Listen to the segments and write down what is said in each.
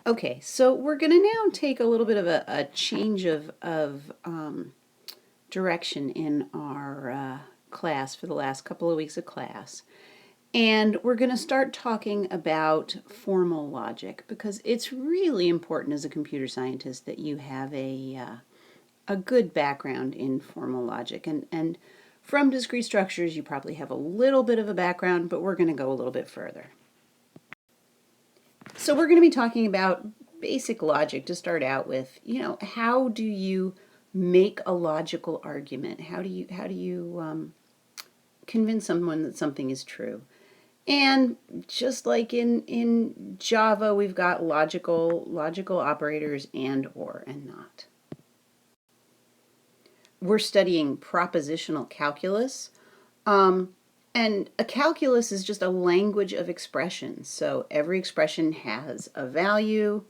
Okay, so we're going to now take a little bit of a change of direction in our class for the last couple of weeks of class. And we're going to start talking about formal logic because it's really important as a computer scientist that you have a good background in formal logic. And from discrete structures, you probably have a little bit of a background, but we're going to go a little bit further. So we're going to be talking about basic logic to start out with. You know, how do you make a logical argument? How do you convince someone that something is true? And just like in Java, we've got logical operators and, or, and not. We're studying propositional calculus. And a calculus is just a language of expressions. So every expression has a value,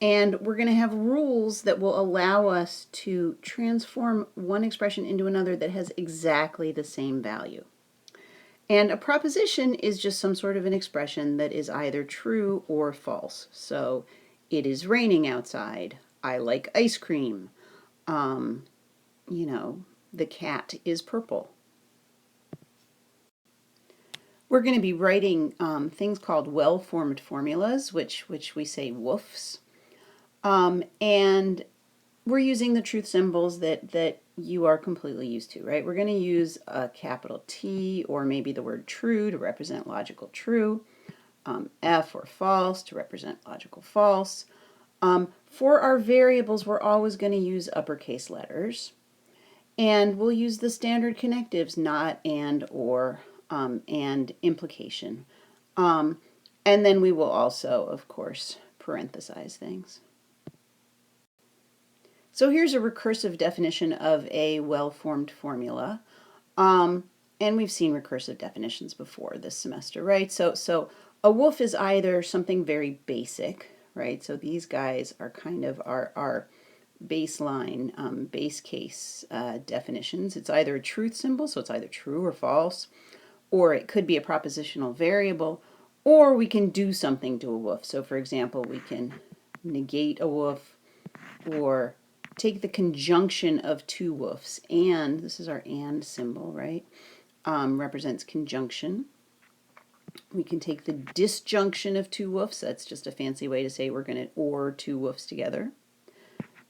and we're going to have rules that will allow us to transform one expression into another that has exactly the same value. And a proposition is just some sort of an expression that is either true or false. So it is raining outside. I like ice cream. You know, the cat is purple. We're going to be writing things called well-formed formulas, which we say woofs. And we're using the truth symbols that you are completely used to, right? We're going to use a capital T or maybe the word true to represent logical true, F or false to represent logical false. For our variables, we're always going to use uppercase letters. And we'll use the standard connectives, not, and, or, and implication. And then we will also, of course, parenthesize things. So here's a recursive definition of a well-formed formula. And we've seen recursive definitions before this semester, right? So a woof is either something very basic, right? So these guys are kind of our baseline, base case definitions. It's either a truth symbol, so it's either true or false, or it could be a propositional variable, or we can do something to a woof. So for example, we can negate a woof or take the conjunction of two woofs. And, this is our and symbol, right? Represents conjunction. We can take the disjunction of two woofs. That's just a fancy way to say we're going to or two woofs together.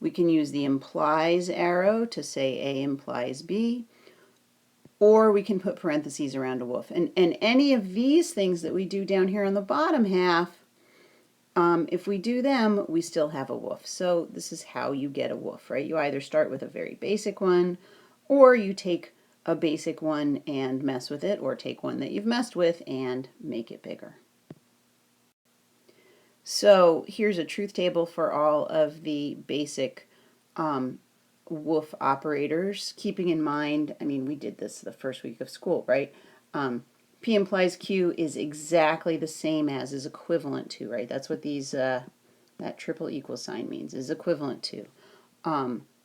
We can use the implies arrow to say A implies B, or we can put parentheses around a woof. And any of these things that we do down here on the bottom half, if we do them, we still have a woof. So this is how you get a woof, right? You either start with a very basic one, or you take a basic one and mess with it, or take one that you've messed with and make it bigger. So here's a truth table for all of the basic woof operators, keeping in mind, I mean, we did this the first week of school, right? P implies Q is exactly the same as, is equivalent to, right? That's what these, that triple equal sign means, is equivalent to,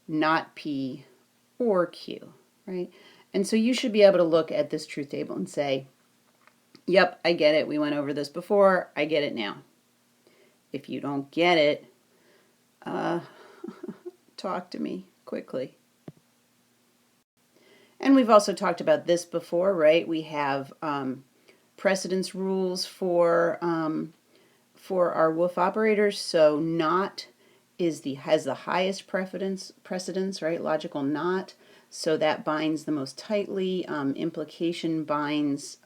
not P or Q, right? And so you should be able to look at this truth table and say, yep, I get it. We went over this before. I get it now. If you don't get it, talk to me quickly. And we've also talked about this before, right? We have precedence rules for our woof operators. So not has the highest precedence, right? Logical not. So that binds the most tightly. Implication binds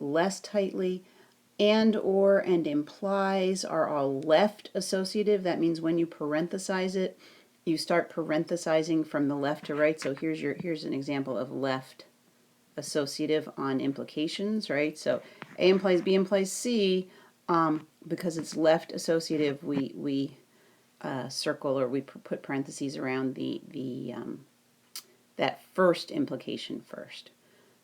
less tightly. And, or, and implies are all left associative. That means when you parenthesize it, you start parenthesizing from the left to right. So here's an example of left associative on implications, right? So A implies B implies C, because it's left associative, we circle or we put parentheses around that first implication first,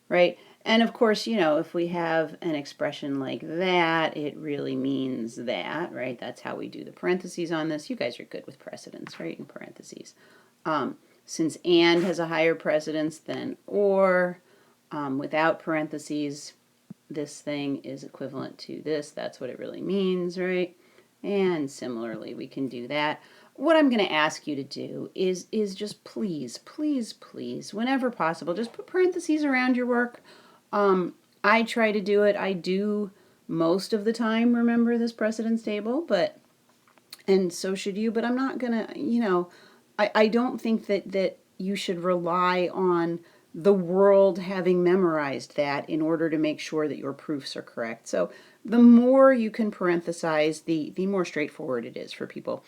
right? And of course, you know, if we have an expression like that, it really means that, right? That's how we do the parentheses on this. You guys are good with precedence, right? In parentheses. Since and has a higher precedence than or, without parentheses, this thing is equivalent to this. That's what it really means, right? And similarly, we can do that. What I'm going to ask you to do is just please, please, please, whenever possible, just put parentheses around your work. I try to do it. I do most of the time remember this precedence table, and so should you, but I'm not going to, I don't think that you should rely on the world having memorized that in order to make sure that your proofs are correct. So the more you can parenthesize, the more straightforward it is for people.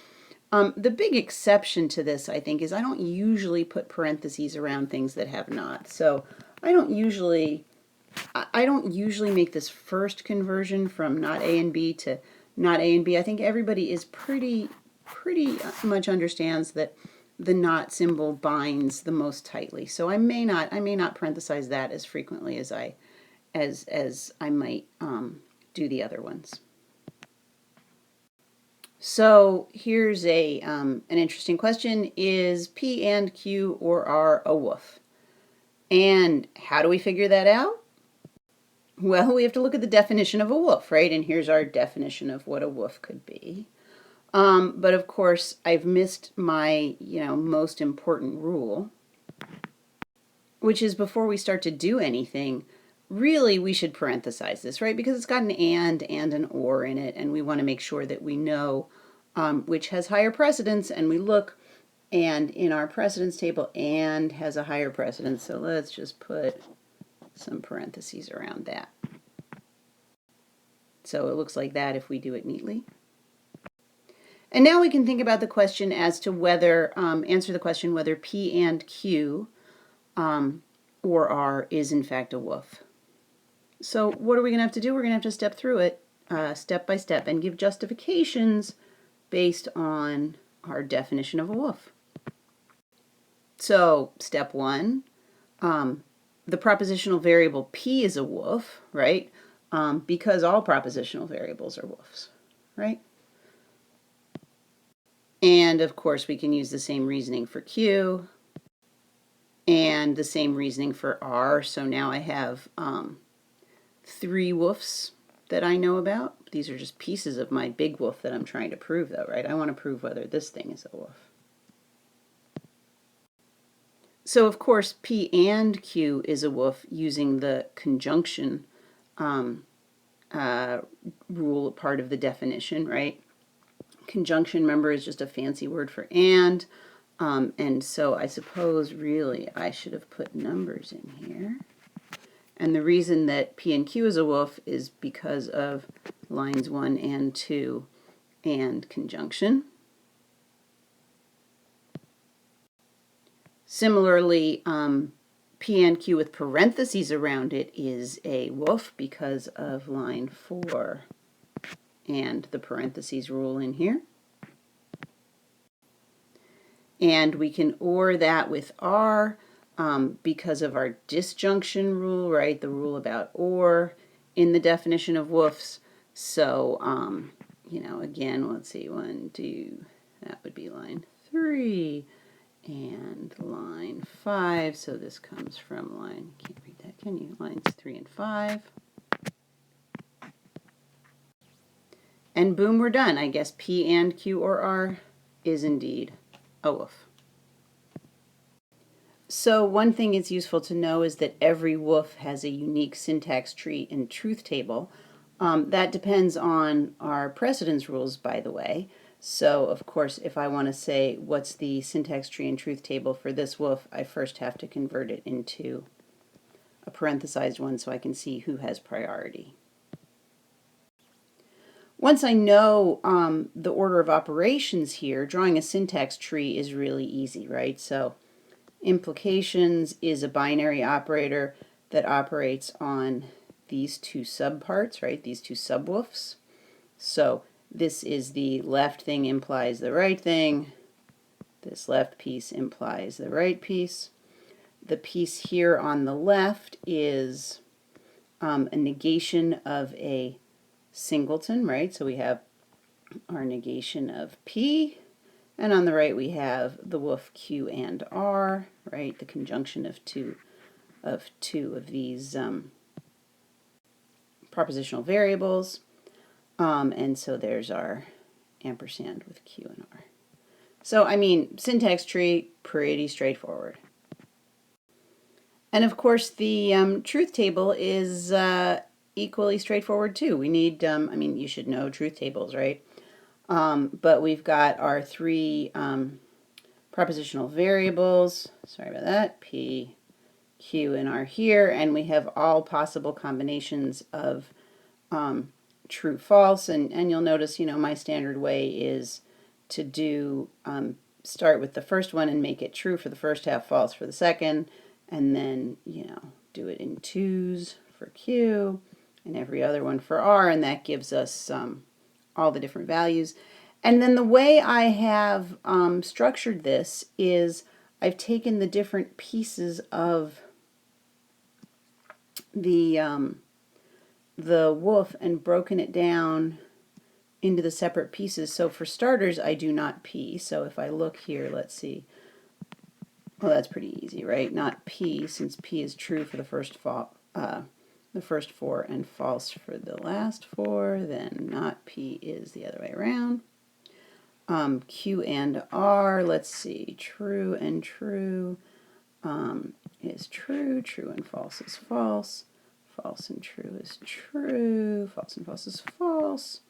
The big exception to this, I think, is I don't usually put parentheses around things that have not. So I don't usually make this first conversion from not A and B to not A and B. I think everybody is pretty much understands that the not symbol binds the most tightly. So I may not parenthesize that as frequently as I might do the other ones. So here's an interesting question: is P and Q or R a woof? And how do we figure that out? Well, we have to look at the definition of a woof, right? And here's our definition of what a woof could be. But of course, I've missed my, most important rule, which is before we start to do anything, really we should parenthesize this, right? Because it's got an and an or in it, and we want to make sure that we know which has higher precedence, and we look, and in our precedence table, and has a higher precedence, so let's just put some parentheses around that. So it looks like that if we do it neatly. And now we can think about the question as to whether, answer the question whether P and Q or R is in fact a woof. So what are we going to have to do? We're going to have to step through it step by step and give justifications based on our definition of a woof. So step one, the propositional variable P is a woof, right? Because all propositional variables are woofs, right? And of course, we can use the same reasoning for Q and the same reasoning for R. So now I have 3 woofs that I know about. These are just pieces of my big woof that I'm trying to prove, though, right? I want to prove whether this thing is a woof. So, of course, P and Q is a woof using the conjunction rule, part of the definition, right? Conjunction, remember, is just a fancy word for and so I suppose really I should have put numbers in here. And the reason that P and Q is a woof is because of lines 1 and 2 and conjunction. Similarly, P and Q with parentheses around it is a woof because of line 4 and the parentheses rule in here. And we can OR that with R because of our disjunction rule, right? The rule about OR in the definition of woofs. So, again, let's see, 1, 2, that would be line 3 and line 5. So this comes from line, can't read that, can you? Lines 3 and 5. And boom, we're done. I guess P and Q or R is indeed a woof. So one thing it's useful to know is that every woof has a unique syntax tree and truth table. That depends on our precedence rules, by the way. So, of course, if I want to say what's the syntax tree and truth table for this woof, I first have to convert it into a parenthesized one so I can see who has priority. Once I know the order of operations here, drawing a syntax tree is really easy, right? So implications is a binary operator that operates on these 2 subparts, right? These 2 subwoofs. So this is the left thing implies the right thing. This left piece implies the right piece. The piece here on the left is a negation of a singleton, right? So we have our negation of P, and on the right we have the woof Q and R, right? The conjunction of two of these propositional variables. And so there's our ampersand with Q and R. So, I mean, syntax tree, pretty straightforward. And of course, the truth table is equally straightforward too. We need, I mean, you should know truth tables, right? But we've got our three propositional variables, sorry about that, P, Q, and R here, and we have all possible combinations of true, false, and you'll notice, you know, my standard way is to do, start with the first one and make it true for the first half, false for the second, and then, you know, do it in twos for Q, and every other one for R, and that gives us all the different values. And then the way I have structured this is I've taken the different pieces of the woof and broken it down into the separate pieces. So for starters, I do not P. So if I look here, let's see. Well, that's pretty easy, right? Not P, since P is true for the first four and false for the last four. Then not P is the other way around. Q and R, let's see. True and true is true. True and false is false. False and true is true. False and false is false.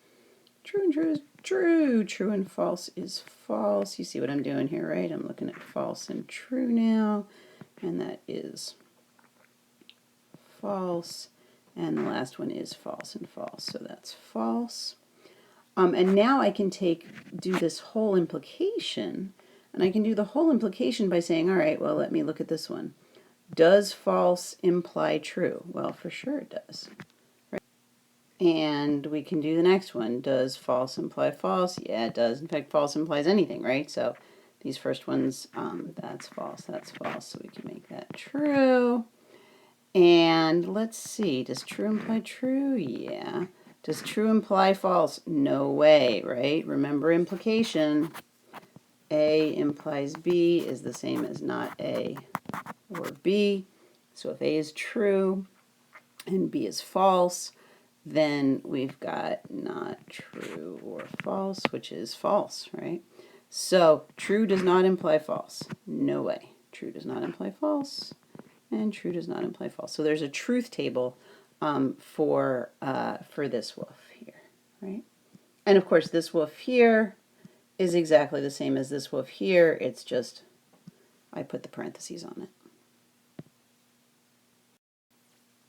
True and true is true. True and false is false. You see what I'm doing here, right? I'm looking at false and true now, and that is false. And the last one is false and false, so that's false. And now I can do this whole implication, and I can do the whole implication by saying, all right, well, let me look at this one. Does false imply true? Well, for sure it does. Right? And we can do the next one. Does false imply false? Yeah, it does. In fact, false implies anything, right? So these first ones, that's false, so we can make that true. And let's see, does true imply true? Yeah. Does true imply false? No way, right? Remember implication. A implies B is the same as not A or B. So if A is true and B is false, then we've got not true or false, which is false, right? So true does not imply false. No way. True does not imply false, and true does not imply false. So there's a truth table for this wolf here, right? And of course, this wolf here is exactly the same as this wolf here. It's just I put the parentheses on it.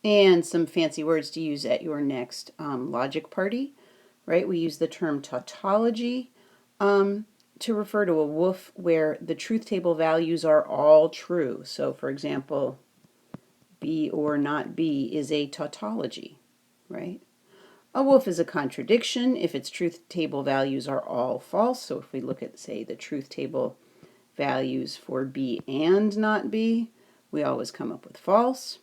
And some fancy words to use at your next logic party, right? We use the term tautology to refer to a wolf where the truth table values are all true. So, for example, B or not B is a tautology, right? A wolf is a contradiction if its truth table values are all false. So if we look at, say, the truth table values for B and not B, we always come up with false.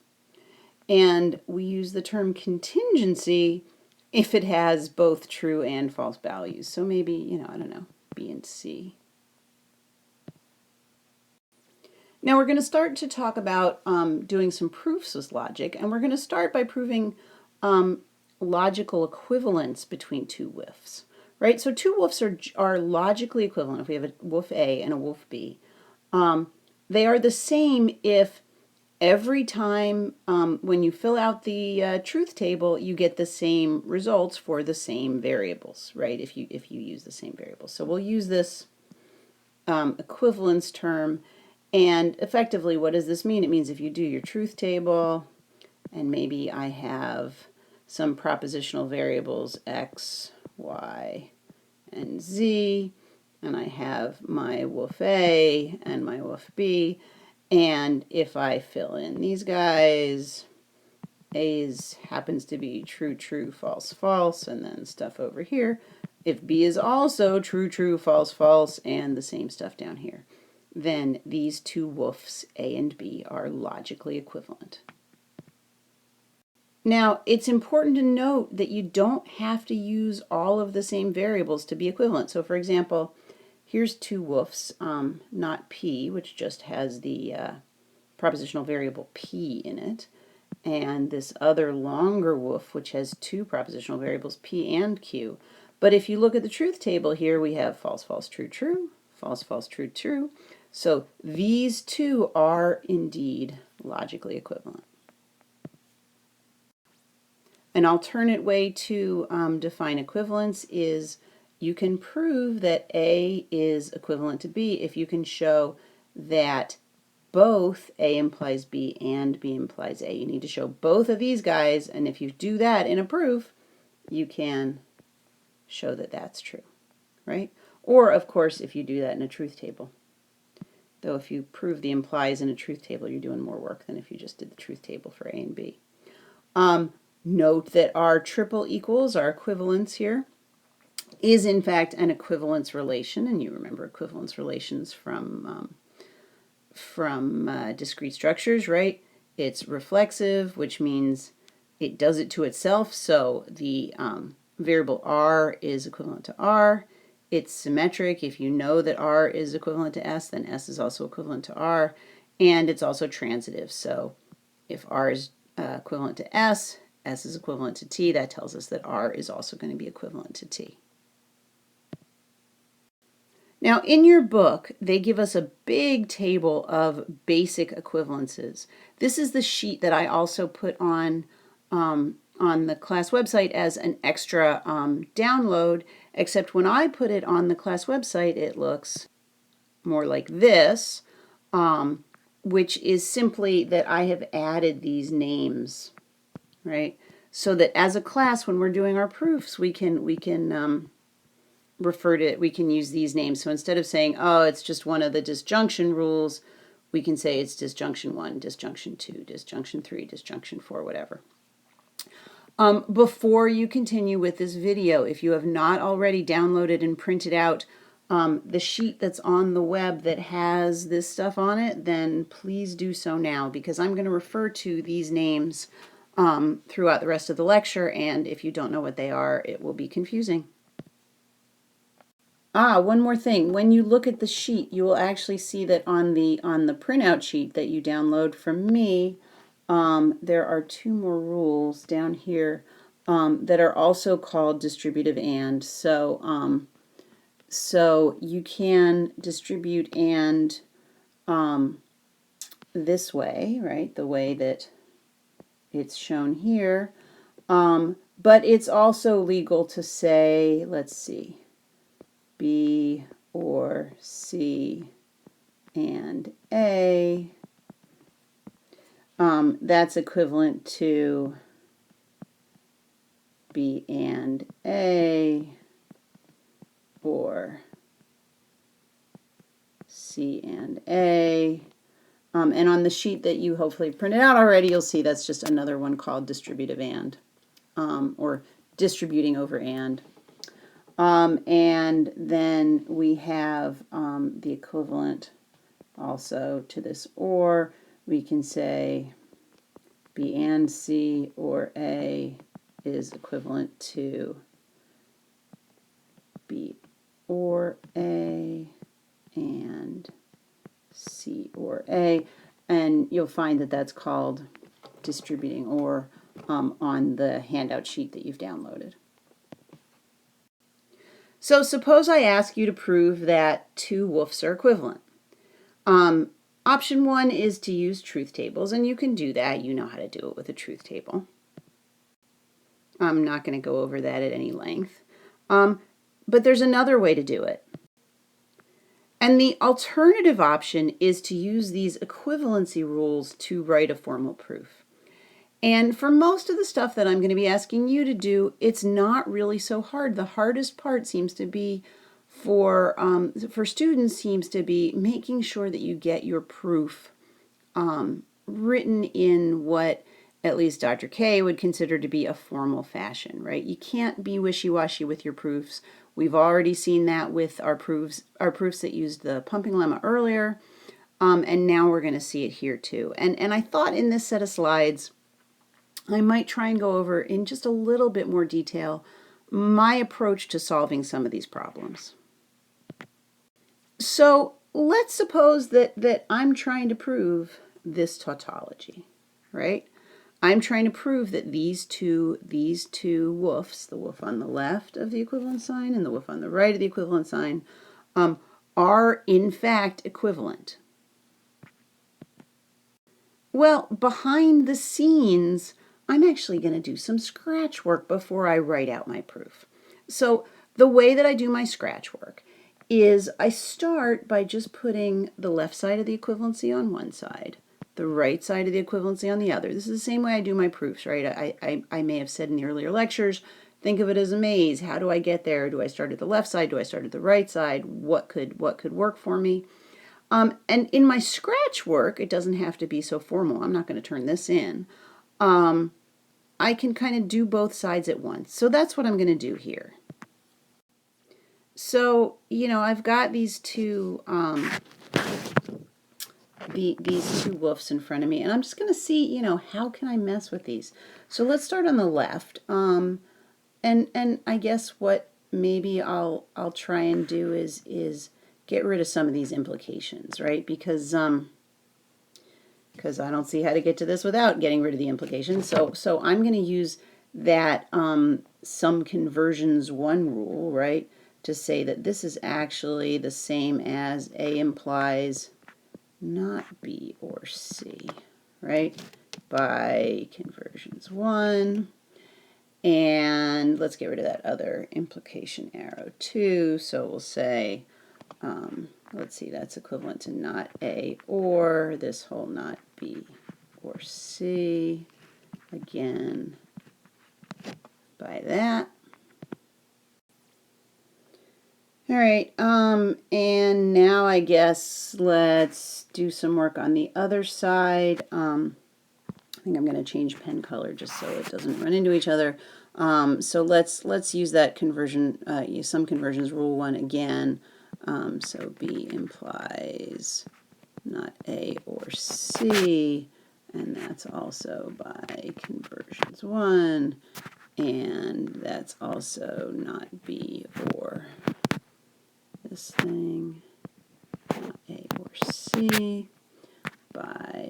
And we use the term contingency if it has both true and false values. So maybe, you know, I don't know, B and C. Now we're going to start to talk about doing some proofs with logic, and we're going to start by proving logical equivalence between two wolves, right? So two wolves are logically equivalent. If we have a wolf A and a wolf B, they are the same if every time when you fill out the truth table, you get the same results for the same variables, right? If you use the same variables. So we'll use this equivalence term, and effectively, what does this mean? It means if you do your truth table, and maybe I have some propositional variables x, y, and z, and I have my wolf A and my wolf B, and if I fill in these guys, A's happens to be true, true, false, false, and then stuff over here. If B is also true, true, false, false, and the same stuff down here, then these two wolves, A and B, are logically equivalent. Now, it's important to note that you don't have to use all of the same variables to be equivalent. So, for example, here's two wolves, not P, which just has the propositional variable P in it, and this other longer wolf, which has two propositional variables, P and Q. But if you look at the truth table here, we have false, false, true, true, false, false, true, true. So these two are indeed logically equivalent. An alternate way to define equivalence is you can prove that A is equivalent to B if you can show that both A implies B and B implies A. You need to show both of these guys, and if you do that in a proof, you can show that that's true, right? Or, of course, if you do that in a truth table. Though if you prove the implies in a truth table, you're doing more work than if you just did the truth table for A and B. Note that our triple equals, our equivalence here, is in fact an equivalence relation, and you remember equivalence relations from discrete structures, right? It's reflexive, which means it does it to itself, so the variable r is equivalent to r. It's symmetric. If you know that r is equivalent to s, then s is also equivalent to r, and it's also transitive. So if r is equivalent to s is equivalent to t, that tells us that r is also going to be equivalent to t. Now, in your book, they give us a big table of basic equivalences. This is the sheet that I also put on the class website as an extra download, except when I put it on the class website, it looks more like this, which is simply that I have added these names, right? So that as a class, when we're doing our proofs, we can refer to it, we can use these names. So instead of saying, oh, it's just one of the disjunction rules, we can say it's disjunction 1, disjunction 2, disjunction 3, disjunction 4, whatever. Before you continue with this video, if you have not already downloaded and printed out the sheet that's on the web that has this stuff on it, then please do so now, because I'm going to refer to these names throughout the rest of the lecture, and if you don't know what they are, it will be confusing. One more thing. When you look at the sheet, you will actually see that on the printout sheet that you download from me, there are 2 more rules down here that are also called distributive and. So you can distribute and this way, right? The way that it's shown here. But it's also legal to say, let's see, B or C and A. That's equivalent to B and A or C and A. And on the sheet that you hopefully printed out already, you'll see that's just another one called distributive and, or distributing over and. And then we have the equivalent also to this or. We can say B and C or A is equivalent to B or A and C or A. And you'll find that that's called distributing or on the handout sheet that you've downloaded. So suppose I ask you to prove that 2 woofs are equivalent. Option 1 is to use truth tables, and you can do that. You know how to do it with a truth table. I'm not going to go over that at any length. But there's another way to do it. And the alternative option is to use these equivalency rules to write a formal proof. And for most of the stuff that I'm going to be asking you to do, it's not really so hard. The hardest part seems to be for students seems to be making sure that you get your proof written in what at least Dr. K would consider to be a formal fashion, right? You can't be wishy-washy with your proofs. We've already seen that with our proofs that used the pumping lemma earlier, and now we're going to see it here too. And I thought in this set of slides, I might try and go over in just a little bit more detail my approach to solving some of these problems. So let's suppose that I'm trying to prove this tautology, right? I'm trying to prove that these two woofs, the woof on the left of the equivalent sign and the woof on the right of the equivalent sign, are in fact equivalent. Well, behind the scenes, I'm actually going to do some scratch work before I write out my proof. So the way that I do my scratch work is I start by just putting the left side of the equivalency on one side, the right side of the equivalency on the other. This is the same way I do my proofs, right? I may have said in the earlier lectures, think of it as a maze. How do I get there? Do I start at the left side? Do I start at the right side? What could work for me? And in my scratch work, it doesn't have to be so formal. I'm not going to turn this in. I can kind of do both sides at once. So that's what I'm going to do here. So, I've got these two these two woofs in front of me, and I'm just going to see, how can I mess with these? So let's start on the left. And I guess what maybe I'll try and do is get rid of some of these implications, right? Because I don't see how to get to this without getting rid of the implications. So I'm going to use that some conversions one rule, right, to say that this is actually the same as A implies not B or C, right, by conversions one. And let's get rid of that other implication arrow too. So we'll say, let's see, that's equivalent to not A or this whole not B or C, again, by that. All right, and now I guess let's do some work on the other side. I think I'm going to change pen color just so it doesn't run into each other. So let's use that conversion, some conversions rule one again. So B implies not A or C, and that's also by conversions one, and that's also not B or this thing, not A or C, by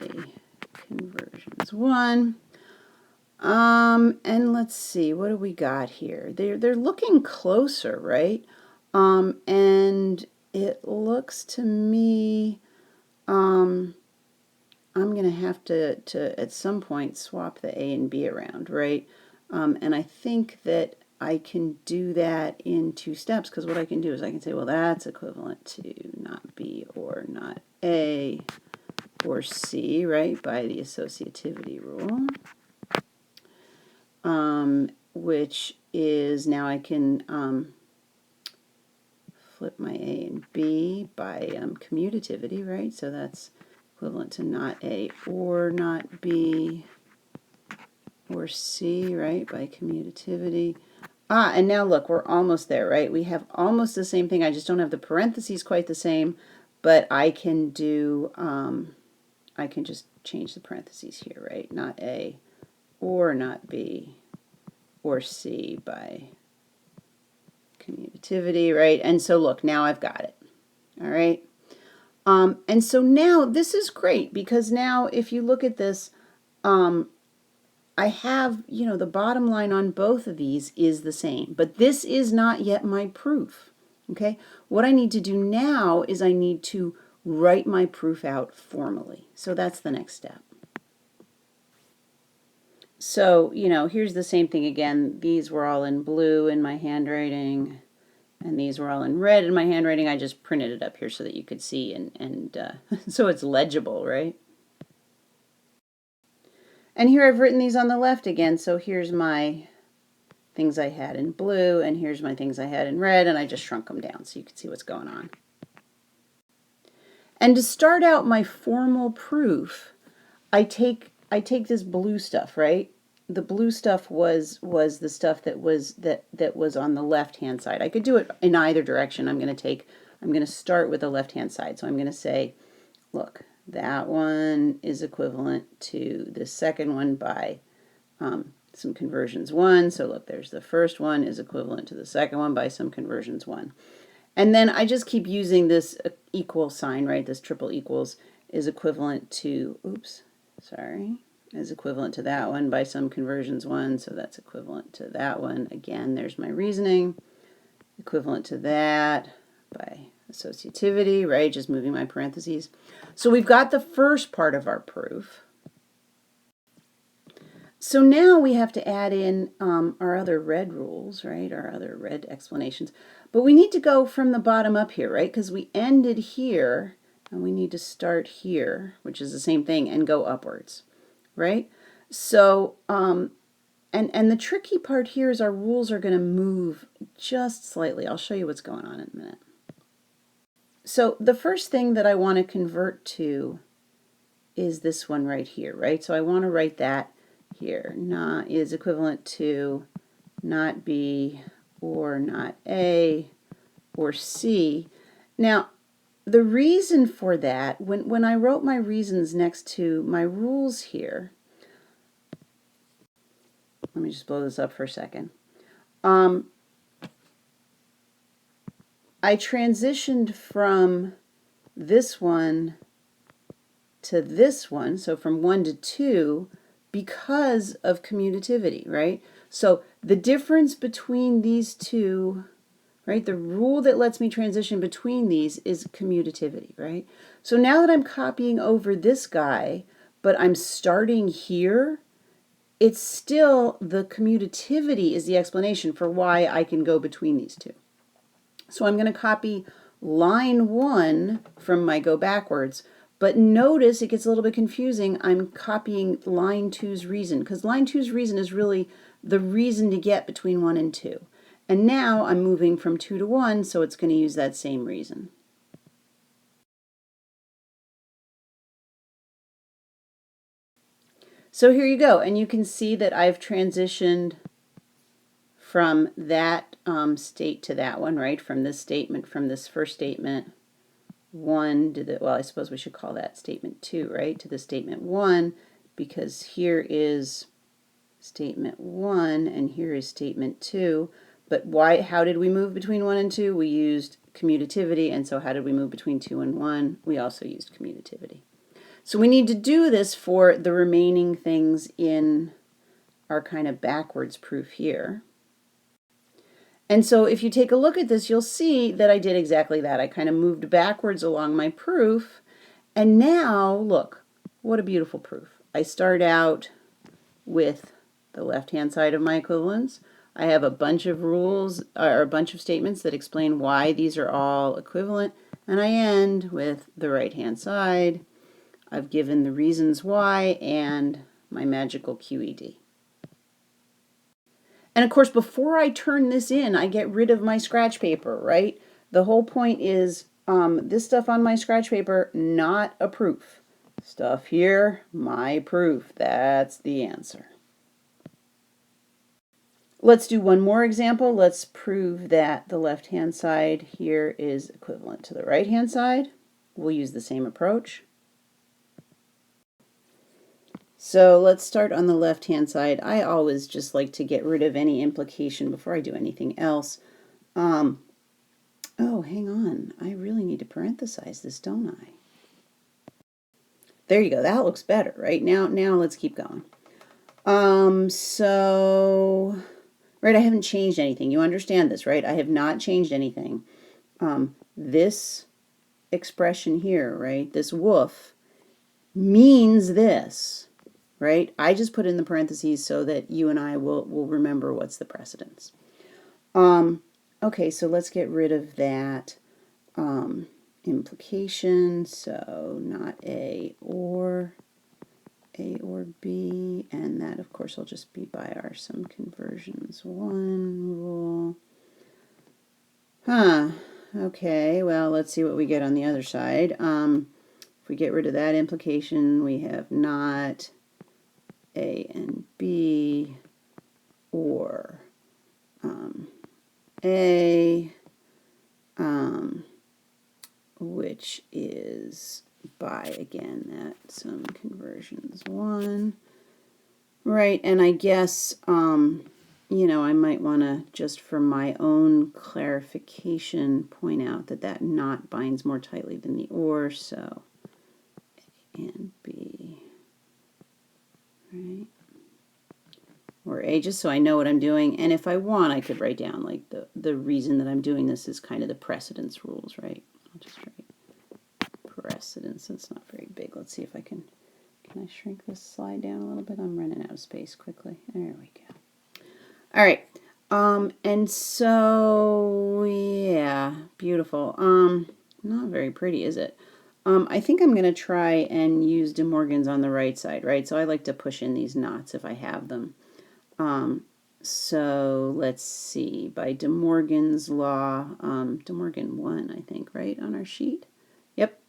conversions one. And let's see, what do we got here? They're looking closer, right? And it looks to me, I'm going to have to at some point swap the A and B around, right? And I think that I can do that in two steps, because what I can do is I can say, well, that's equivalent to not B or not A or C, right, by the associativity rule, which is now I can flip my A and B by commutativity, right? So that's equivalent to not A or not B or C, right, by commutativity. And now look, we're almost there, right? We have almost the same thing. I just don't have the parentheses quite the same, but I can do, I can just change the parentheses here, right? Not A or not B or C by commutativity, right? And so look, now I've got it, all right? And so now this is great, because now if you look at this, I have, the bottom line on both of these is the same, but this is not yet my proof, okay? What I need to do now is I need to write my proof out formally. So that's the next step. So, here's the same thing again. These were all in blue in my handwriting, and these were all in red in my handwriting. I just printed it up here so that you could see, and so it's legible, right? And here I've written these on the left again, so here's my things I had in blue, and here's my things I had in red, and I just shrunk them down so you can see what's going on. And to start out my formal proof, I take this blue stuff, right? The blue stuff was the stuff that was on the left-hand side. I could do it in either direction. I'm going to start with the left-hand side. So I'm going to say, look, that one is equivalent to the second one by some conversions one. So look, there's the first one is equivalent to the second one by some conversions one. And then I just keep using this equal sign, right? This triple equals is equivalent to, oops, sorry. is equivalent to that one by some conversions 1, so that's equivalent to that one. Again, there's my reasoning. Equivalent to that by associativity, right? Just moving my parentheses. So we've got the first part of our proof. So now we have to add in our other red rules, right? Our other red explanations. But we need to go from the bottom up here, right? Because we ended here, and we need to start here, which is the same thing, and go upwards, right? So, and the tricky part here is our rules are going to move just slightly. I'll show you what's going on in a minute. So the first thing that I want to convert to is this one right here, right? So I want to write that here. Not is equivalent to not B or not A or C. Now, the reason for that, when I wrote my reasons next to my rules here, let me just blow this up for a second. I transitioned from this one to this one, so from 1 to 2, because of commutativity, right? So the difference between these two, right, the rule that lets me transition between these is commutativity, right? So now that I'm copying over this guy, but I'm starting here, it's still the commutativity is the explanation for why I can go between these two. So I'm going to copy line 1 from my go backwards, but notice it gets a little bit confusing. I'm copying line 2's reason, because line 2's reason is really the reason to get between 1 and 2. And now I'm moving from 2 to 1, so it's going to use that same reason. So here you go, and you can see that I've transitioned from that state to that one, right? From this statement, from this first statement 1 to the, well, I suppose we should call that statement 2, right? To the statement 1, because here is statement 1 and here is statement 2. But why? How did we move between 1 and 2? We used commutativity, and so how did we move between 2 and 1? We also used commutativity. So we need to do this for the remaining things in our kind of backwards proof here. And so if you take a look at this, you'll see that I did exactly that. I kind of moved backwards along my proof, and now, look, what a beautiful proof. I start out with the left-hand side of my equivalence. I have a bunch of rules, or a bunch of statements that explain why these are all equivalent, and I end with the right-hand side. I've given the reasons why and my magical QED. And of course, before I turn this in, I get rid of my scratch paper, right? The whole point is this stuff on my scratch paper, not a proof. Stuff here, my proof. That's the answer. Let's do one more example. Let's prove that the left-hand side here is equivalent to the right-hand side. We'll use the same approach. So let's start on the left-hand side. I always just like to get rid of any implication before I do anything else. Oh, hang on. I really need to parenthesize this, don't I? There you go. That looks better, right? Now let's keep going. Right, I haven't changed anything. You understand this, right? I have not changed anything. This expression here, right, this woof, means this. Right? I just put in the parentheses so that you and I will remember what's the precedence. Okay, so let's get rid of that implication. So not A or B, and that of course will just be by our some conversions 1 rule. Okay, well, let's see what we get on the other side. If we get rid of that implication, we have not A and B, or A, which is by, again, that some conversions 1. Right, and I guess, you know, I might want to, just for my own clarification, point out that that not binds more tightly than the or, so A and B. right? Or A, just so I know what I'm doing. And if I want, I could write down like the reason that I'm doing this is kind of the precedence rules, right? I'll just write precedence. It's not very big. Let's see if I can I shrink this slide down a little bit? I'm running out of space quickly. There we go. All right. And so, yeah, beautiful. Not very pretty, is it? I think I'm going to try and use De Morgan's on the right side, right? So I like to push in these knots if I have them. So let's see. By De Morgan's law, De Morgan 1, I think, right, on our sheet? Yep.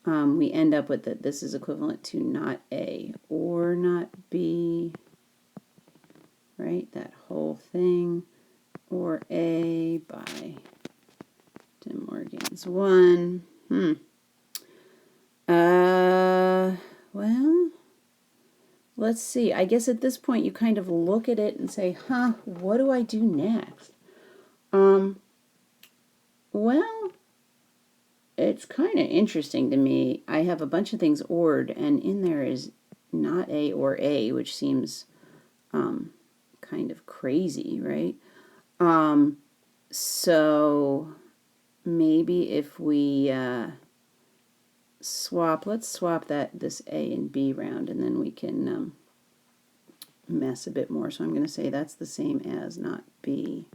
We end up with that this is equivalent to not A or not B, right? That whole thing, or A by De Morgan's 1. Well, let's see. I guess at this point you kind of look at it and say, what do I do next? Well, it's kind of interesting to me. I have a bunch of things ORed, and in there is not A or A, which seems kind of crazy, right? So maybe if we let's swap this A and B round, and then we can mess a bit more. So I'm going to say that's the same as not B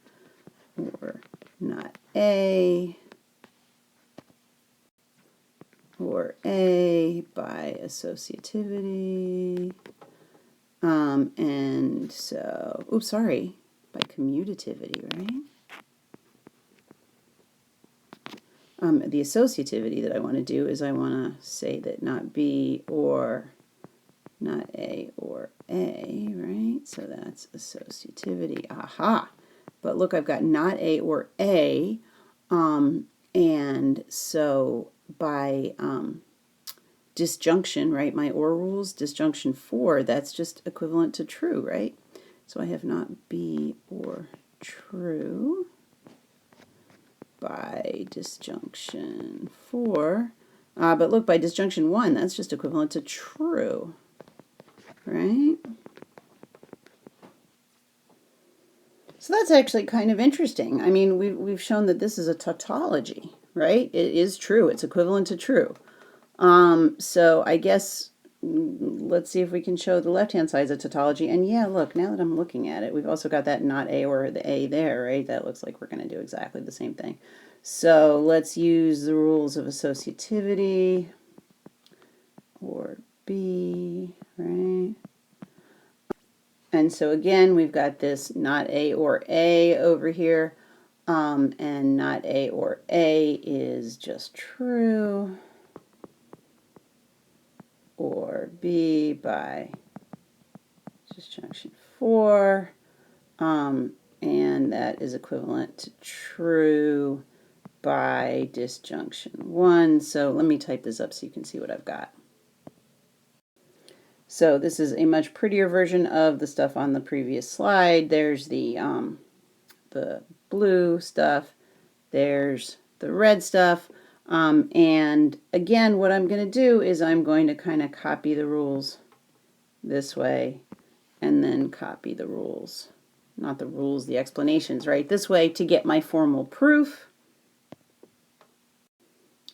or not A, or A by associativity. And so, oops, sorry, by commutativity, right? The associativity that I want to do is I want to say that not B or not A or A, right? So that's associativity. Aha! But look, I've got not A or A, and so by disjunction, right, my OR rules, disjunction 4, that's just equivalent to true, right? So I have not B or true by disjunction 4. But look, by disjunction 1, that's just equivalent to true, right? So that's actually kind of interesting. I mean, we've shown that this is a tautology, right? It is true. It's equivalent to true. So I guess let's see if we can show the left-hand side as a tautology. And yeah, look, now that I'm looking at it, we've also got that not A or the A there, right? That looks like we're going to do exactly the same thing. So let's use the rules of associativity, or B, right? And so again, we've got this not A or A over here, and not A or A is just true, or B by disjunction 4, and that is equivalent to true by disjunction 1. So let me type this up so you can see what I've got. So this is a much prettier version of the stuff on the previous slide. There's the blue stuff, there's the red stuff, and again, what I'm going to do is I'm going to kind of copy the rules this way, and then copy the rules, not the rules, the explanations, right, this way to get my formal proof.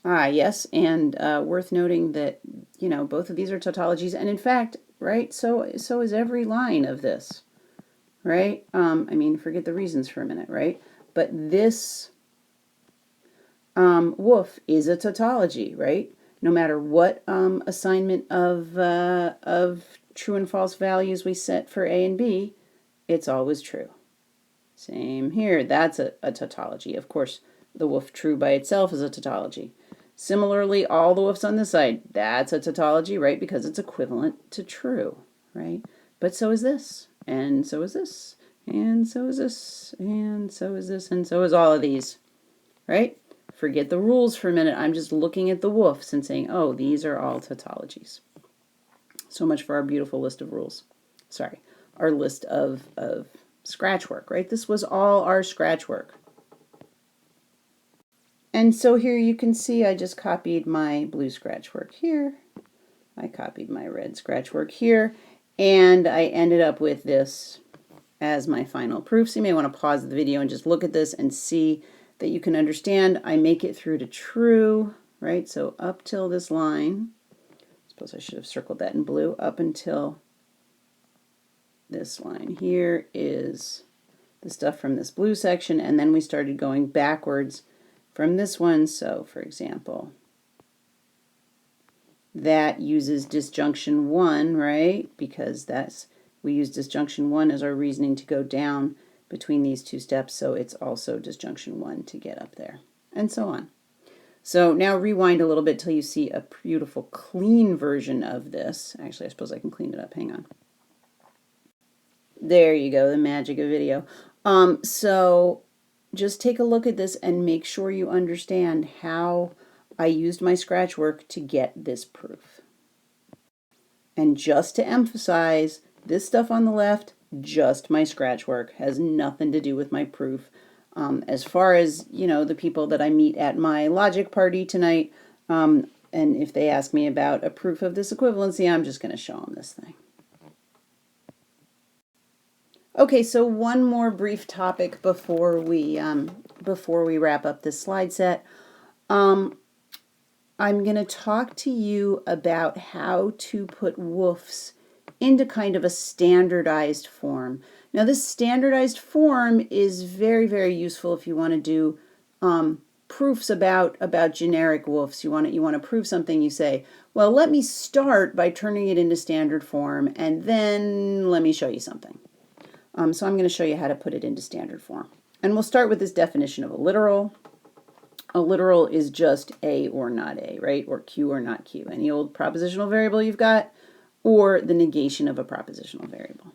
Yes, and worth noting that, you know, both of these are tautologies, and in fact, right, so is every line of this, right? I mean, forget the reasons for a minute, right? But this woof is a tautology, right? No matter what assignment of true and false values we set for A and B, it's always true. Same here, that's a tautology. Of course, the woof true by itself is a tautology. Similarly, all the woofs on this side, that's a tautology, right? Because it's equivalent to true, right? But so is this, and so is this, and so is this, and so is this, and so is all of these, right? Forget the rules for a minute. I'm just looking at the woofs and saying, oh, these are all tautologies. So much for our beautiful list of rules. Sorry, our list of scratch work, right? This was all our scratch work. And so here you can see I just copied my blue scratch work here. I copied my red scratch work here. And I ended up with this as my final proof. So you may want to pause the video and just look at this and see that you can understand. I make it through to true, right? So up till this line, I suppose I should have circled that in blue, up until this line here is the stuff from this blue section, and then we started going backwards from this one. So for example, that uses disjunction 1, right? Because we use disjunction 1 as our reasoning to go down between these two steps, so it's also disjunction 1 to get up there, and so on. So now rewind a little bit till you see a beautiful clean version of this. Actually, I suppose I can clean it up. Hang on. There you go, the magic of video. So just take a look at this and make sure you understand how I used my scratch work to get this proof. And just to emphasize, this stuff on the left, just my scratch work, has nothing to do with my proof. As far as, you know, the people that I meet at my logic party tonight, and if they ask me about a proof of this equivalency, I'm just going to show them this thing. Okay, so one more brief topic before we wrap up this slide set. I'm going to talk to you about how to put woofs into kind of a standardized form. Now, this standardized form is very, very useful if you want to do proofs about generic woofs. You want to prove something, you say, well, let me start by turning it into standard form, and then let me show you something. So I'm going to show you how to put it into standard form. And we'll start with this definition of a literal. A literal is just A or not A, right? Or Q or not Q. Any old propositional variable you've got, or the negation of a propositional variable.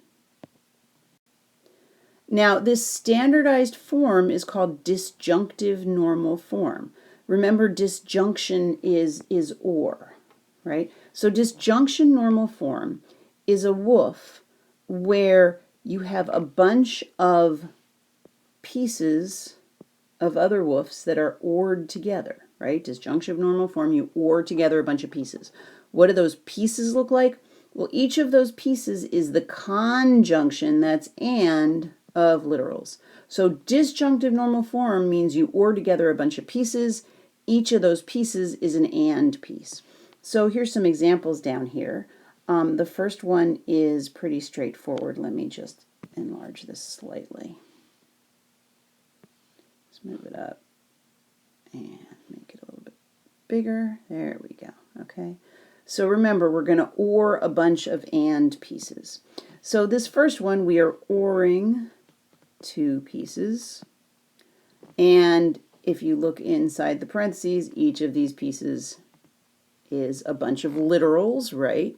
Now, this standardized form is called disjunctive normal form. Remember, disjunction is or, right? So disjunction normal form is a woof where you have a bunch of pieces of other woofs that are ORed together, right? Disjunctive normal form, you OR together a bunch of pieces. What do those pieces look like? Well, each of those pieces is the conjunction, that's and, of literals. So disjunctive normal form means you OR together a bunch of pieces. Each of those pieces is an and piece. So here's some examples down here. The first one is pretty straightforward. Let me just enlarge this slightly. Let's move it up and make it a little bit bigger. There we go. Okay. So remember, we're going to OR a bunch of and pieces. So this first one, we are ORing two pieces. And if you look inside the parentheses, each of these pieces is a bunch of literals, right?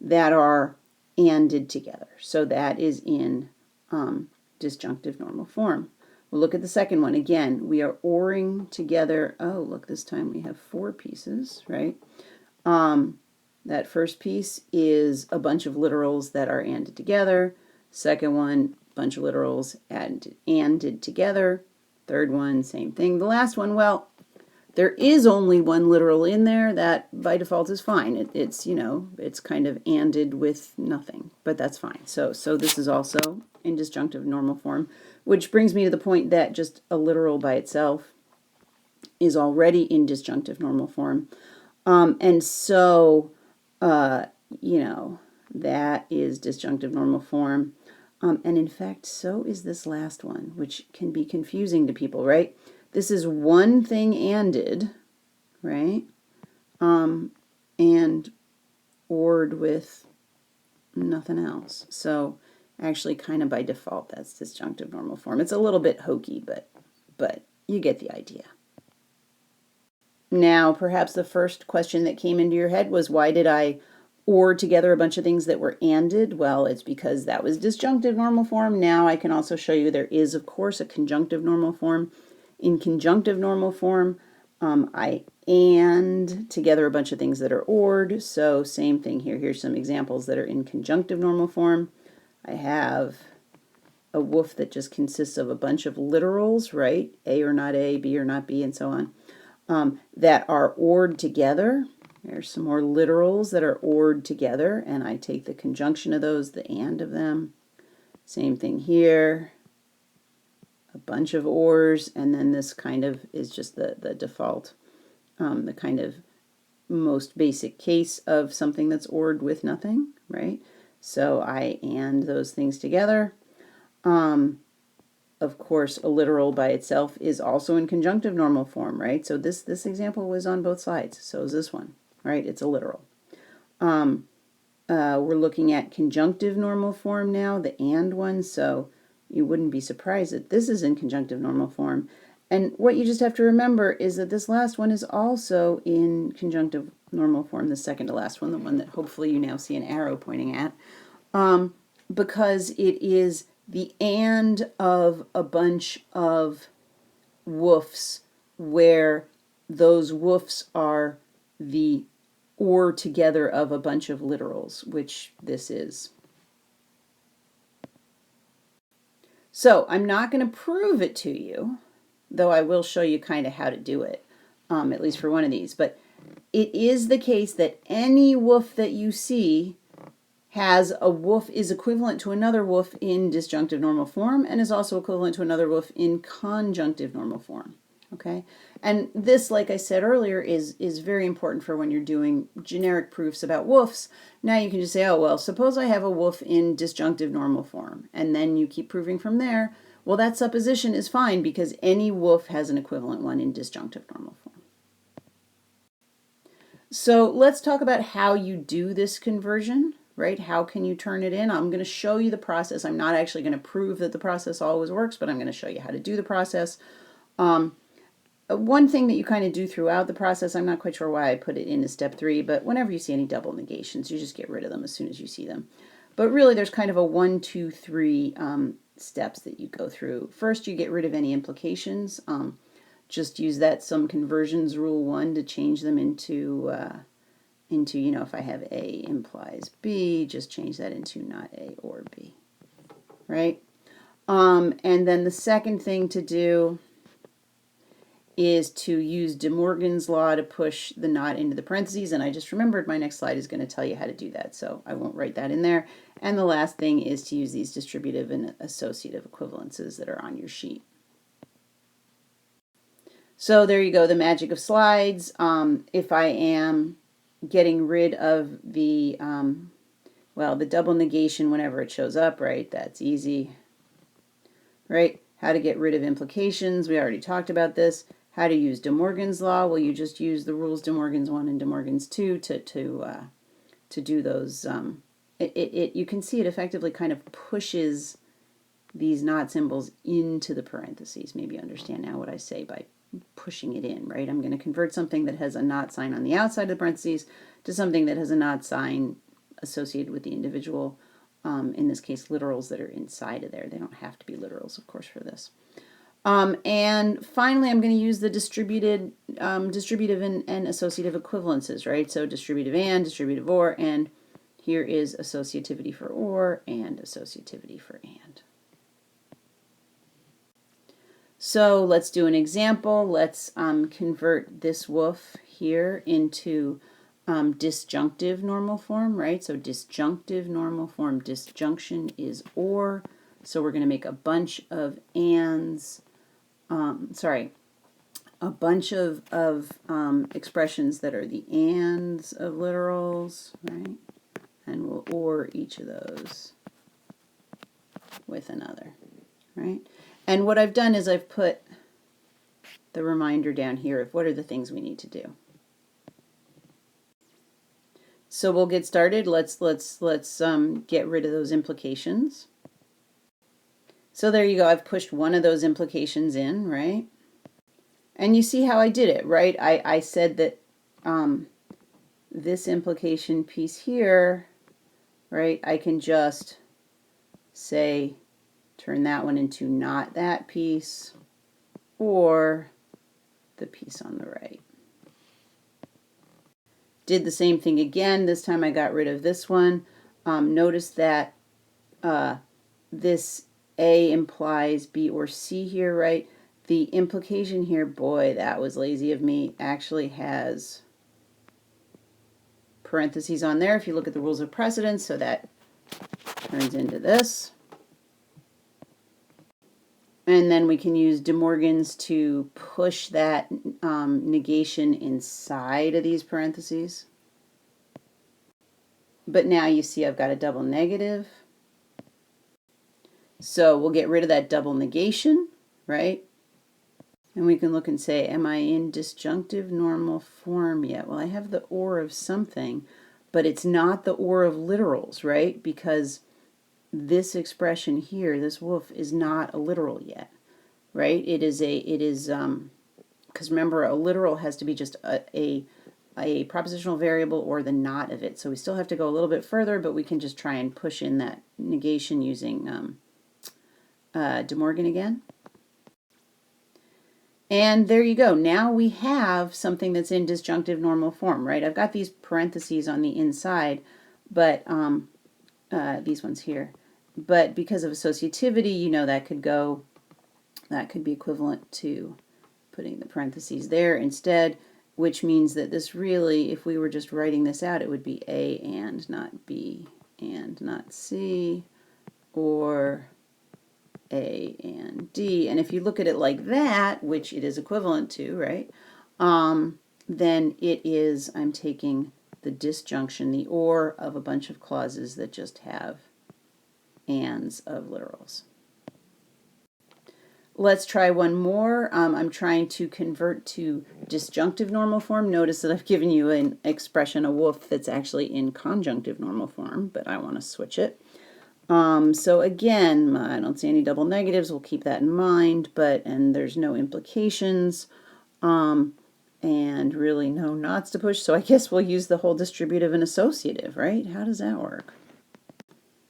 That are anded together. So that is in disjunctive normal form. We'll look at the second one. Again, we are ORing together. Oh, look, this time we have four pieces, right? That first piece is a bunch of literals that are anded together. Second one, bunch of literals anded together. Third one, same thing. The last one, well, there is only one literal in there. That by default is fine. It's, you know, it's kind of anded with nothing, but that's fine. So this is also in disjunctive normal form, which brings me to the point that just a literal by itself is already in disjunctive normal form. And so, you know, that is disjunctive normal form. And in fact, so is this last one, which can be confusing to people, right? This is one thing anded, right? And ORed with nothing else. So actually kind of by default, that's disjunctive normal form. It's a little bit hokey, but you get the idea. Now, perhaps the first question that came into your head was, why did I OR together a bunch of things that were anded? Well, it's because that was disjunctive normal form. Now I can also show you there is, of course, a conjunctive normal form. In conjunctive normal form, I and together a bunch of things that are ORed. So same thing here. Here's some examples that are in conjunctive normal form. I have a woof that just consists of a bunch of literals, right? A or not A, B or not B, and so on, that are ORed together, There's some more literals that are ored together, and I take the conjunction of those, the and of them. Same thing here. A bunch of ors, and then this kind of is just the default, the kind of most basic case of something that's ored with nothing, right? So I and those things together. Of course, a literal by itself is also in conjunctive normal form, right? So this example was on both sides. So is this one, right? It's a literal. We're looking at conjunctive normal form now, the and one, so you wouldn't be surprised that this is in conjunctive normal form. And what you just have to remember is that this last one is also in conjunctive normal form, the second to last one, the one that hopefully you now see an arrow pointing at, because it is the and of a bunch of woofs where those woofs are the or together of a bunch of literals, which this is. So I'm not going to prove it to you, though I will show you kind of how to do it, at least for one of these. But it is the case that any woof that you see has a woof is equivalent to another woof in disjunctive normal form and is also equivalent to another woof in conjunctive normal form. Okay, and this, like I said earlier, is very important for when you're doing generic proofs about woofs. Now you can just say, oh, well, suppose I have a woof in disjunctive normal form, and then you keep proving from there. Well, that supposition is fine because any woof has an equivalent one in disjunctive normal form. So let's talk about how you do this conversion, right? How can you turn it in? I'm going to show you the process. I'm not actually going to prove that the process always works, but I'm going to show you how to do the process. One thing that you kind of do throughout the process, I'm not quite sure why I put it into step 3, but whenever you see any double negations, you just get rid of them as soon as you see them. But really, there's kind of a 1, 2, 3 steps that you go through. First, you get rid of any implications. Just use that sum conversions rule 1 to change them into, you know, if I have A implies B, just change that into not A or B, right? And then the second thing to do is to use De Morgan's law to push the not into the parentheses, and I just remembered my next slide is going to tell you how to do that, so I won't write that in there. And the last thing is to use these distributive and associative equivalences that are on your sheet. So there you go, the magic of slides. If I am getting rid of the, well, the double negation whenever it shows up, right, that's easy, right? How to get rid of implications, we already talked about this. How to use De Morgan's law, well, you just use the rules De Morgan's 1 and De Morgan's 2 to do those. You can see it effectively kind of pushes these not symbols into the parentheses. Maybe you understand now what I say by pushing it in, right? I'm going to convert something that has a not sign on the outside of the parentheses to something that has a not sign associated with the individual, in this case, literals that are inside of there. They don't have to be literals, of course, for this. And finally, I'm going to use the distributive and associative equivalences, right? So distributive and, distributive or, and here is associativity for or and associativity for and. So let's do an example. Let's convert this woof here into disjunctive normal form, right? So disjunctive normal form, disjunction is or. So we're going to make a bunch of ands, a bunch of expressions that are the ands of literals, right? And we'll or each of those with another, right? And what I've done is I've put the reminder down here of what are the things we need to do. So we'll get started. Let's get rid of those implications. So there you go. I've pushed one of those implications in, right? And you see how I did it, right? I said that this implication piece here, right, I can just say, turn that one into not that piece, or the piece on the right. Did the same thing again. This time I got rid of this one. Notice that this A implies B or C here, right? The implication here, boy, that was lazy of me, actually has parentheses on there if you look at the rules of precedence, so that turns into this. And then we can use De Morgan's to push that negation inside of these parentheses. But now you see I've got a double negative. So we'll get rid of that double negation, right? And we can look and say, am I in disjunctive normal form yet? Well, I have the or of something, but it's not the or of literals, right? Because this expression here, this wolf, is not a literal yet, right? Because remember, a literal has to be just a propositional variable or the not of it. So we still have to go a little bit further, but we can just try and push in that negation using De Morgan again. And there you go. Now we have something that's in disjunctive normal form, right? I've got these parentheses on the inside, but these ones here. But because of associativity, you know, that could be equivalent to putting the parentheses there instead, which means that this really, if we were just writing this out, it would be A and not B and not C, or A and D. And if you look at it like that, which it is equivalent to, right, then it is, I'm taking the disjunction, the or of a bunch of clauses that just have ands of literals. Let's try one more. I'm trying to convert to disjunctive normal form. Notice that I've given you an expression, a wolf, that's actually in conjunctive normal form, but I want to switch it. So again, I don't see any double negatives. We'll keep that in mind, and there's no implications, and really no knots to push. So I guess we'll use the whole distributive and associative, right? How does that work?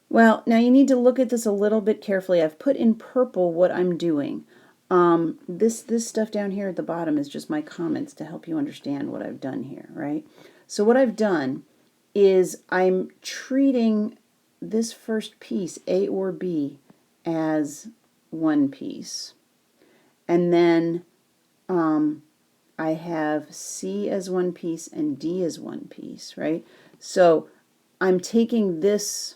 Well, now you need to look at this a little bit carefully. I've put in purple what I'm doing. This stuff down here at the bottom is just my comments to help you understand what I've done here, right? So what I've done is I'm treating this first piece, A or B, as one piece. And then I have C as one piece and D as one piece, right? So I'm taking this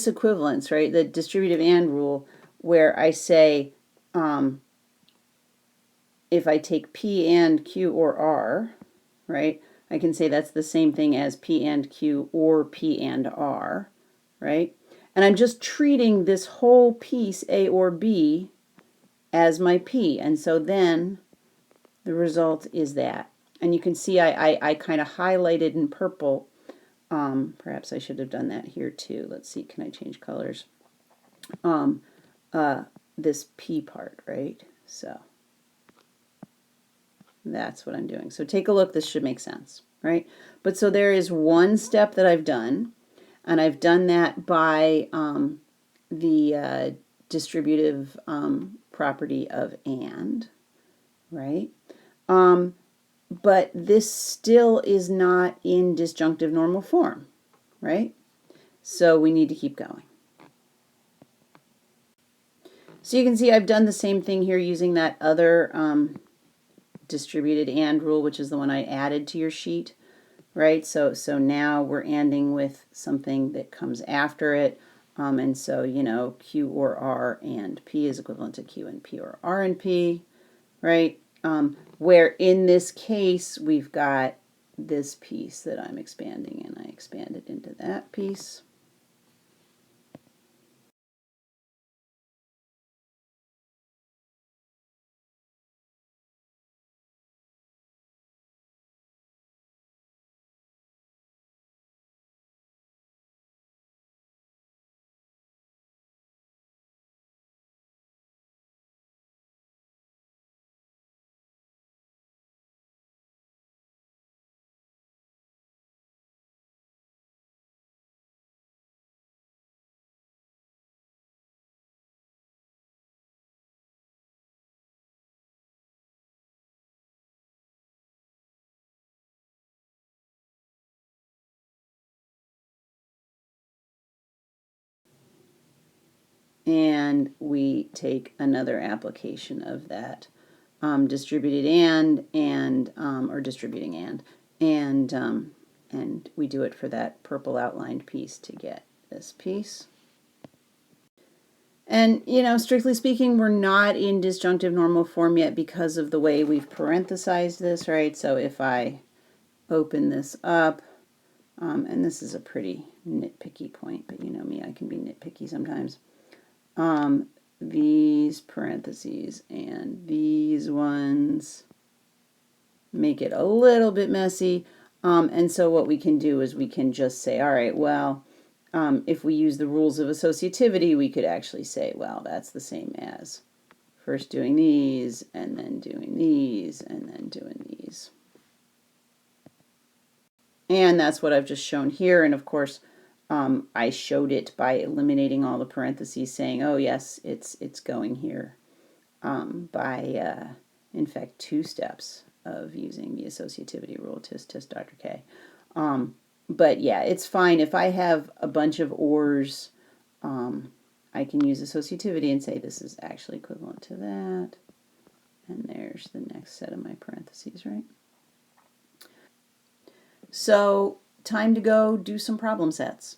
equivalence, right, the distributive and rule, where I say if I take P and Q or R, right, I can say that's the same thing as P and Q or P and R, right? And I'm just treating this whole piece, A or B, as my P. And so then the result is that. And you can see I kind of highlighted in purple. Perhaps I should have done that here too. Let's see, can I change colors? This P part, right? So that's what I'm doing. So take a look. This should make sense, right? But so there is one step that I've done, and I've done that by the distributive property of and, right? But this still is not in disjunctive normal form, right? So we need to keep going. So you can see I've done the same thing here using that other distributed and rule, which is the one I added to your sheet, right? So now we're anding with something that comes after it. And so, you know, Q or R and P is equivalent to Q and P, or R and P, right? Where in this case, we've got this piece that I'm expanding, and I expand it into that piece. And we take another application of that distributed and or distributing and we do it for that purple outlined piece to get this piece. And, you know, strictly speaking, we're not in disjunctive normal form yet because of the way we've parenthesized this, right? So if I open this up, and this is a pretty nitpicky point, but you know me, I can be nitpicky sometimes. These parentheses and these ones make it a little bit messy. And so what we can do is we can just say, all right, well, if we use the rules of associativity, we could actually say, well, that's the same as first doing these, and then doing these, and then doing these. And that's what I've just shown here. And of course, I showed it by eliminating all the parentheses, saying, oh, yes, it's going here by, in fact, 2 steps of using the associativity rule, tisk, Dr. K. But yeah, it's fine. If I have a bunch of ors, I can use associativity and say this is actually equivalent to that. And there's the next set of my parentheses, right? So time to go do some problem sets.